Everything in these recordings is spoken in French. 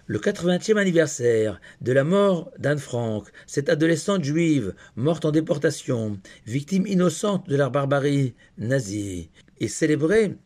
Le 80e anniversaire de la mort d'Anne Frank, cette adolescente juive morte en déportation, victime innocente de la barbarie nazie, est célébré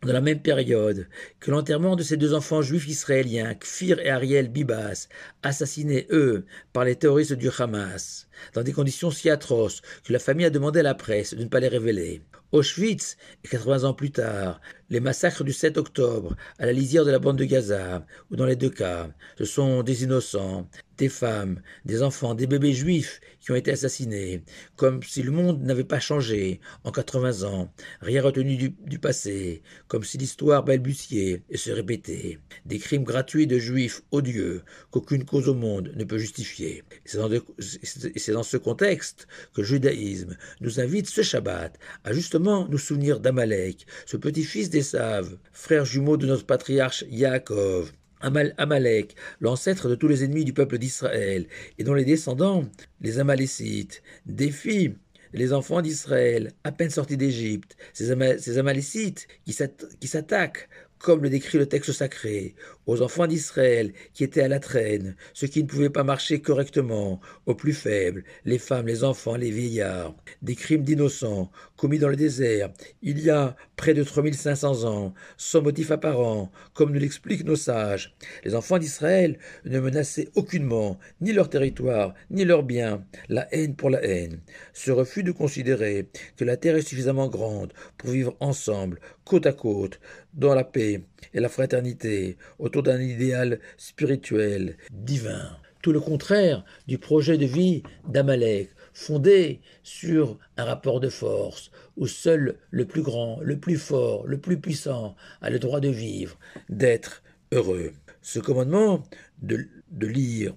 dans la même période que l'enterrement de ces deux enfants juifs israéliens, Kfir et Ariel Bibas, assassinés, eux, par les terroristes du Hamas, dans des conditions si atroces que la famille a demandé à la presse de ne pas les révéler. Auschwitz, et 80 ans plus tard, les massacres du 7 octobre, à la lisière de la bande de Gaza, où dans les deux cas, ce sont des innocents, des femmes, des enfants, des bébés juifs qui ont été assassinés, comme si le monde n'avait pas changé en 80 ans, rien retenu du passé, comme si l'histoire balbutiait et se répétait, des crimes gratuits de juifs odieux qu'aucune cause au monde ne peut justifier. C'est dans ce contexte que le judaïsme nous invite ce Shabbat à justement nous souvenir d'Amalek, ce petit-fils d'Ésav, frère jumeau de notre patriarche Yaakov. Amalek, l'ancêtre de tous les ennemis du peuple d'Israël, et dont les descendants, les Amalécites, défient les enfants d'Israël, à peine sortis d'Égypte, ces Amalécites qui s'attaquent, comme le décrit le texte sacré, aux enfants d'Israël qui étaient à la traîne, ceux qui ne pouvaient pas marcher correctement, aux plus faibles, les femmes, les enfants, les vieillards, des crimes d'innocents commis dans le désert, il y a près de 3500 ans, sans motif apparent, comme nous l'expliquent nos sages. Les enfants d'Israël ne menaçaient aucunement ni leur territoire, ni leurs biens, la haine pour la haine. Ce refus de considérer que la terre est suffisamment grande pour vivre ensemble, côte à côte, dans la paix et la fraternité, autour d'un idéal spirituel, divin. Tout le contraire du projet de vie d'Amalek, fondé sur un rapport de force, où seul le plus grand, le plus fort, le plus puissant a le droit de vivre, d'être heureux. Ce commandement de lire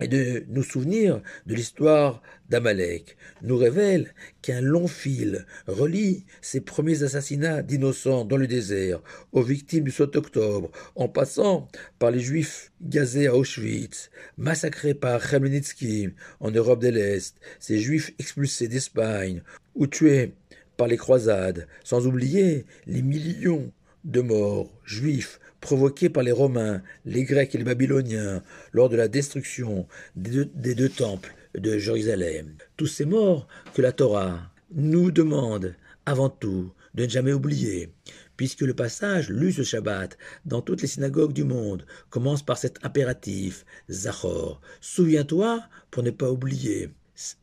et de nous souvenir de l'histoire d'Amalek nous révèle qu'un long fil relie ces premiers assassinats d'innocents dans le désert aux victimes du 7 octobre, en passant par les juifs gazés à Auschwitz, massacrés par Khmelnytsky en Europe de l'Est, ces juifs expulsés d'Espagne ou tués par les croisades, sans oublier les millions de morts juifs provoqués par les Romains, les Grecs et les Babyloniens lors de la destruction des deux temples de Jérusalem. Tous ces morts que la Torah nous demande avant tout de ne jamais oublier, puisque le passage lu ce Shabbat dans toutes les synagogues du monde commence par cet impératif Zachor. Souviens-toi pour ne pas oublier.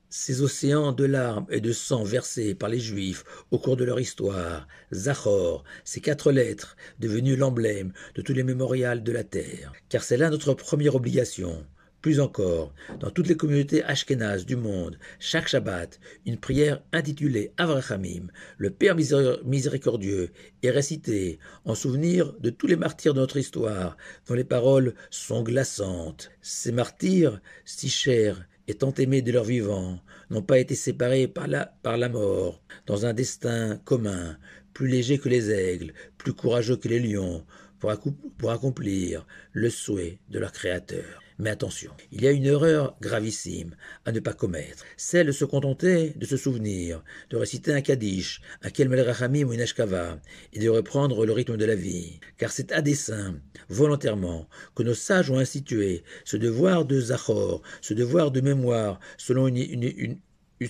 Ces océans de larmes et de sang versés par les Juifs au cours de leur histoire, Zachor, ces 4 lettres devenues l'emblème de tous les mémorials de la terre. Car c'est là notre première obligation. Plus encore, dans toutes les communautés ashkénazes du monde, chaque Shabbat, une prière intitulée Avrachamim, le Père miséricordieux, est récitée en souvenir de tous les martyrs de notre histoire, dont les paroles sont glaçantes. Ces martyrs, si chers et tant aimés de leur vivant, n'ont pas été séparés par la mort, dans un destin commun, plus léger que les aigles, plus courageux que les lions, pour accomplir le souhait de leur Créateur. Mais attention, il y a une erreur gravissime à ne pas commettre, celle de se contenter de se souvenir, de réciter un Kaddish, un Kelmel Rachamim ou une Ashkava, et de reprendre le rythme de la vie. Car c'est à dessein, volontairement, que nos sages ont institué ce devoir de Zachor, ce devoir de mémoire, selon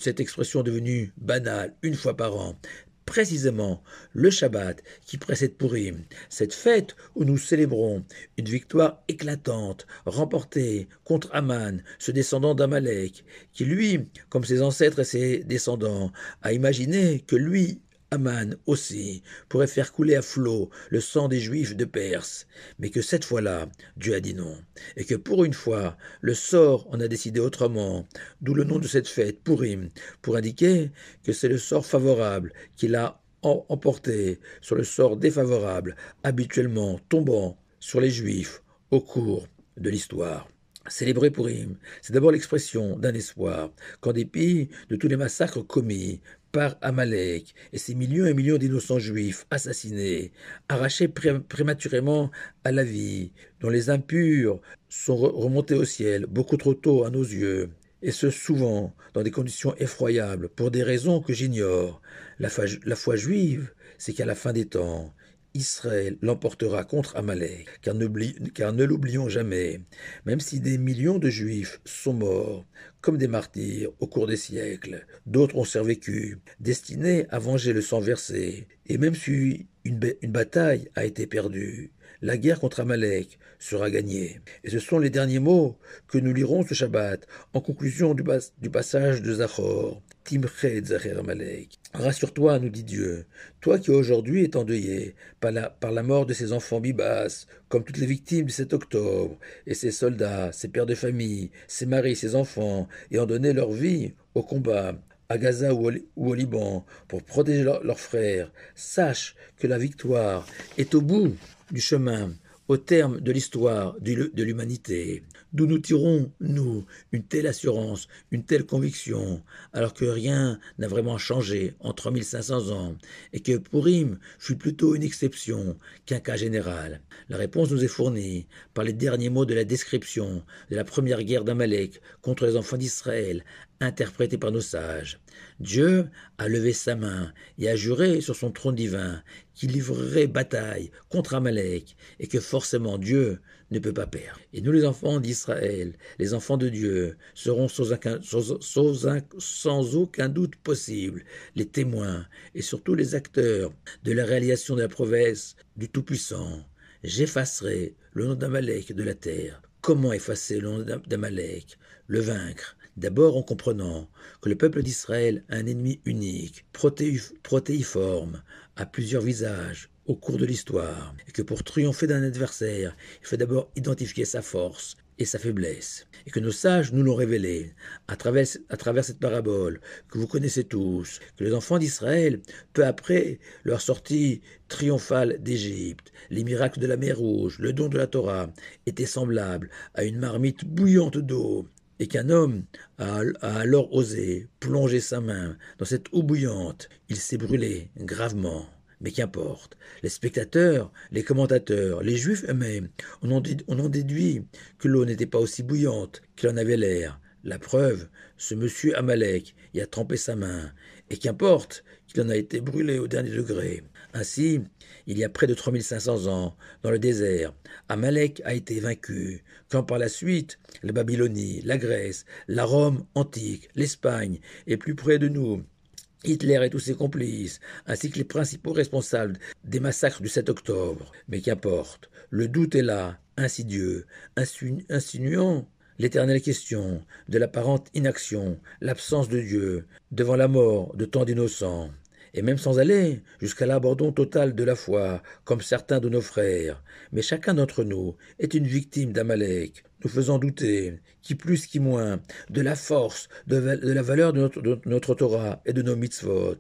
cette expression devenue banale une fois par an, précisément le Shabbat qui précède Purim, cette fête où nous célébrons une victoire éclatante remportée contre Aman, ce descendant d'Amalek, qui lui, comme ses ancêtres et ses descendants, a imaginé que lui, Aman aussi, pourrait faire couler à flot le sang des Juifs de Perse, mais que cette fois-là, Dieu a dit non, et que pour une fois, le sort en a décidé autrement, d'où le nom de cette fête, Purim, pour indiquer que c'est le sort favorable qu'il a emporté sur le sort défavorable, habituellement tombant sur les Juifs au cours de l'histoire. Célébrer Purim, c'est d'abord l'expression d'un espoir, qu'en dépit de tous les massacres commis par Amalek et ses millions et millions d'innocents juifs assassinés, arrachés prématurément à la vie, dont les impurs sont remontés au ciel beaucoup trop tôt à nos yeux, et ce souvent dans des conditions effroyables, pour des raisons que j'ignore. La foi juive, c'est qu'à la fin des temps, Israël l'emportera contre Amalek, car ne l'oublions jamais, même si des millions de Juifs sont morts, comme des martyrs au cours des siècles, d'autres ont survécu, destinés à venger le sang versé, et même si une bataille a été perdue, la guerre contre Amalek sera gagnée. Et ce sont les derniers mots que nous lirons ce Shabbat en conclusion du passage de Zachor. Timchet Zacher Amalek. Rassure-toi, nous dit Dieu, toi qui aujourd'hui es endeuillé par la mort de ces enfants bibas, comme toutes les victimes du 7 octobre, et ces soldats, ces pères de famille, ces maris, ces enfants, ayant donné leur vie au combat, à Gaza ou au Liban, pour protéger leurs frères, sache que la victoire est au bout du chemin, au terme de l'histoire de l'humanité. D'où nous tirons, nous, une telle assurance, une telle conviction, alors que rien n'a vraiment changé en 3500 ans, et que Purim fut plutôt une exception qu'un cas général. La réponse nous est fournie par les derniers mots de la description de la première guerre d'Amalek contre les enfants d'Israël, interprétée par nos sages. Dieu a levé sa main et a juré sur son trône divin qu'il livrerait bataille contre Amalek et que forcément Dieu ne peut pas perdre. Et nous les enfants d'Israël, les enfants de Dieu, serons sans aucun doute possible les témoins et surtout les acteurs de la réalisation de la promesse du Tout-Puissant. J'effacerai le nom d'Amalek de la terre. Comment effacer le nom d'Amalek? Le vaincre. D'abord en comprenant que le peuple d'Israël a un ennemi unique, protéiforme, à plusieurs visages au cours de l'histoire, et que pour triompher d'un adversaire, il faut d'abord identifier sa force et sa faiblesse, et que nos sages nous l'ont révélé à travers cette parabole que vous connaissez tous, que les enfants d'Israël, peu après leur sortie triomphale d'Égypte, les miracles de la mer Rouge, le don de la Torah, étaient semblables à une marmite bouillante d'eau, et qu'un homme a alors osé plonger sa main dans cette eau bouillante. Il s'est brûlé gravement. Mais qu'importe, les spectateurs, les commentateurs, les juifs eux-mêmes en ont déduit que l'eau n'était pas aussi bouillante qu'il en avait l'air. La preuve, ce monsieur Amalek y a trempé sa main, et qu'importe qu'il en a été brûlé au dernier degré. Ainsi, il y a près de 3500 ans, dans le désert, Amalek a été vaincu, quand par la suite, la Babylonie, la Grèce, la Rome antique, l'Espagne, et plus près de nous, Hitler et tous ses complices, ainsi que les principaux responsables des massacres du 7 octobre. Mais qu'importe, le doute est là, insidieux, insinuant l'éternelle question de l'apparente inaction, l'absence de Dieu, devant la mort de tant d'innocents. Et même sans aller jusqu'à l'abandon total de la foi, comme certains de nos frères, mais chacun d'entre nous est une victime d'Amalek, nous faisant douter, qui plus qui moins, de la force, de la valeur de notre Torah et de nos mitzvot,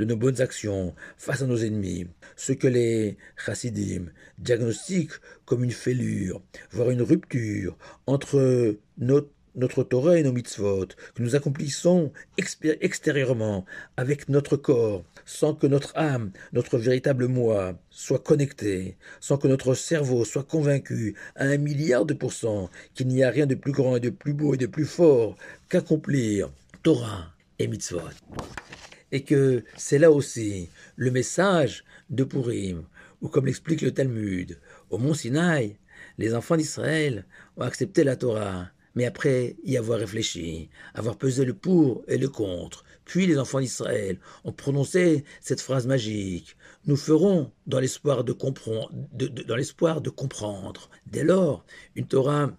de nos bonnes actions face à nos ennemis, ce que les chassidim diagnostiquent comme une fêlure, voire une rupture entre notre Torah et nos mitzvot, que nous accomplissons extérieurement avec notre corps, sans que notre âme, notre véritable moi, soit connecté, sans que notre cerveau soit convaincu à 1 milliard de % qu'il n'y a rien de plus grand et de plus beau et de plus fort qu'accomplir Torah et mitzvot. Et que c'est là aussi le message de Purim, ou comme l'explique le Talmud, au mont Sinaï, les enfants d'Israël ont accepté la Torah, mais après y avoir réfléchi, avoir pesé le pour et le contre, puis les enfants d'Israël ont prononcé cette phrase magique: « Nous ferons dans l'espoir de comprendre. » Dès lors, une Torah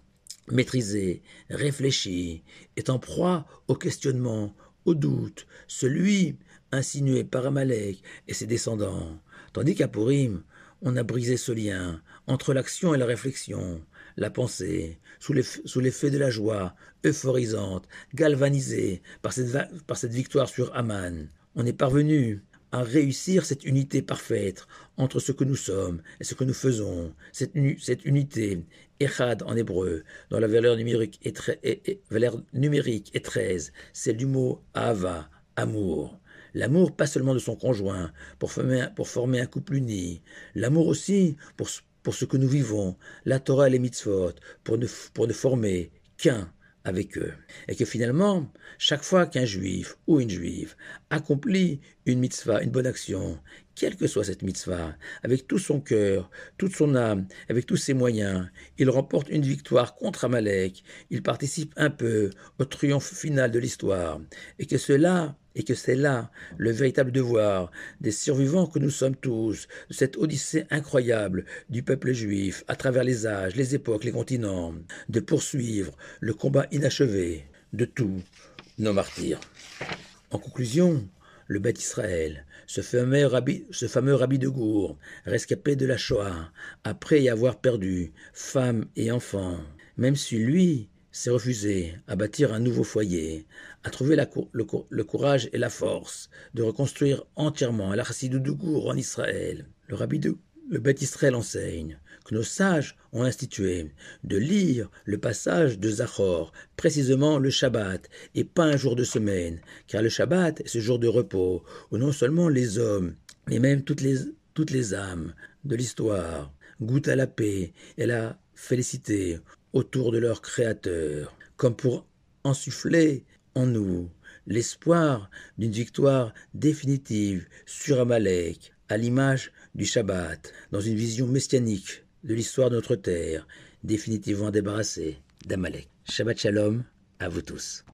maîtrisée, réfléchie, est en proie au questionnement, au doute, celui insinué par Amalek et ses descendants, tandis qu'à Purim, on a brisé ce lien entre l'action et la réflexion, la pensée, sous l'effet de la joie euphorisante, galvanisée par cette victoire sur Aman. On est parvenu à réussir cette unité parfaite entre ce que nous sommes et ce que nous faisons. Cette unité, Echad en hébreu, dont la valeur numérique est 13, c'est du mot Ahava, amour. L'amour pas seulement de son conjoint, pour former un couple uni, l'amour aussi pour ce que nous vivons, la Torah et les mitzvot, pour ne former qu'un avec eux. Et que finalement, chaque fois qu'un juif ou une juive accomplit une mitzvah, une bonne action, quelle que soit cette mitzvah, avec tout son cœur, toute son âme, avec tous ses moyens, il remporte une victoire contre Amalek, il participe un peu au triomphe final de l'histoire, et que c'est là le véritable devoir des survivants que nous sommes tous, de cette odyssée incroyable du peuple juif à travers les âges, les époques, les continents, de poursuivre le combat inachevé de tous nos martyrs. En conclusion, le Beth Israël, ce fameux rabbi de Gour, rescapé de la Shoah, après y avoir perdu femme et enfants, même si lui s'est refusé à bâtir un nouveau foyer, a trouvé le courage et la force de reconstruire entièrement la Chassidut de Gour en Israël. Le Beth Israël enseigne que nos sages ont institué de lire le passage de Zachor, précisément le Shabbat, et pas un jour de semaine, car le Shabbat est ce jour de repos où non seulement les hommes, mais même toutes les âmes de l'histoire goûtent à la paix et à la félicité autour de leur Créateur, comme pour insuffler en nous l'espoir d'une victoire définitive sur Amalek, à l'image du Shabbat, dans une vision messianique de l'histoire de notre terre, définitivement débarrassée d'Amalek. Shabbat Shalom à vous tous.